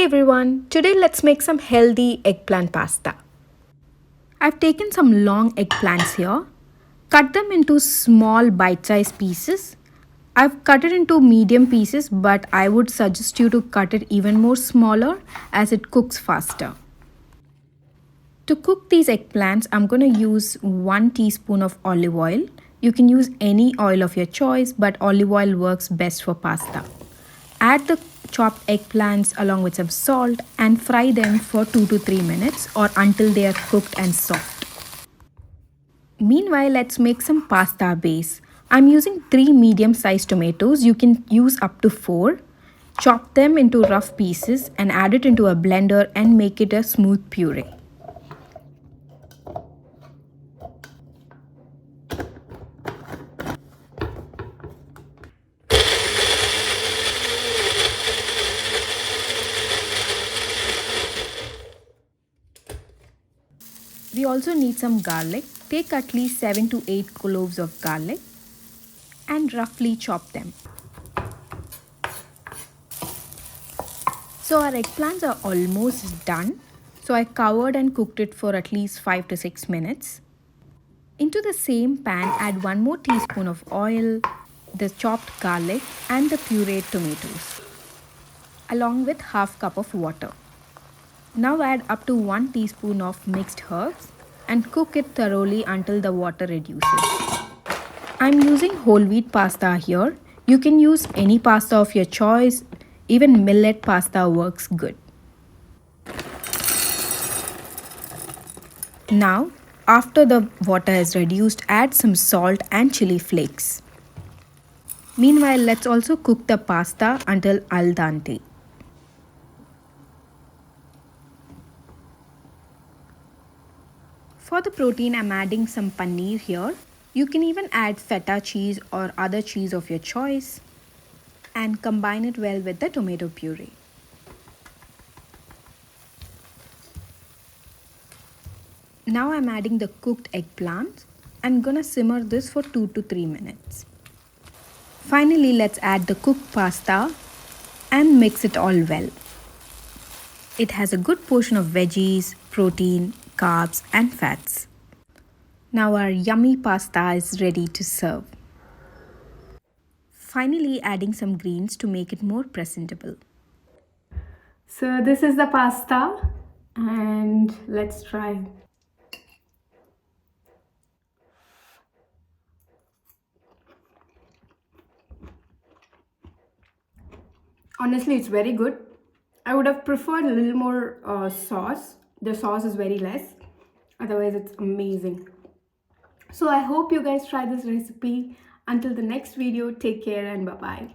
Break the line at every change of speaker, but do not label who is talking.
Hey everyone, today let's make some healthy eggplant pasta. I've taken some long eggplants here, cut them into small bite-sized pieces. I've cut it into medium pieces, but I would suggest you to cut it even more smaller as it cooks faster. To cook these eggplants, I'm going to use 1 teaspoon of olive oil. You can use any oil of your choice, but olive oil works best for pasta. Add the chopped eggplants along with some salt and fry them for 2 to 3 minutes or until they are cooked and soft. Meanwhile, let's make some pasta base. I'm using 3 medium-sized tomatoes. You can use up to 4. Chop them into rough pieces and add it into a blender and make it a smooth puree. We also need some garlic. Take at least 7 to 8 cloves of garlic and roughly chop them. So our eggplants are almost done. So I covered and cooked it for at least 5 to 6 minutes. Into the same pan, add 1 more teaspoon of oil, the chopped garlic and the pureed tomatoes, along with half cup of water. Now add up to 1 teaspoon of mixed herbs and cook it thoroughly until the water reduces. I'm using whole wheat pasta here. You can use any pasta of your choice. Even millet pasta works good. Now, after the water is reduced, add some salt and chili flakes. Meanwhile, let's also cook the pasta until al dente. For the protein, I'm adding some paneer here. You can even add feta cheese or other cheese of your choice and combine it well with the tomato puree. Now I'm adding the cooked eggplants. I'm gonna simmer this for 2 to 3 minutes. Finally, let's add the cooked pasta and mix it all well. It has a good portion of veggies, protein, carbs and fats. Now our yummy pasta is ready to serve. Finally, adding some greens to make it more presentable.
So this is the pasta and let's try. Honestly, it's very good. I would have preferred a little more sauce. The sauce is very less. Otherwise, it's amazing. So I hope you guys try this recipe. Until the next video, take care and bye-bye.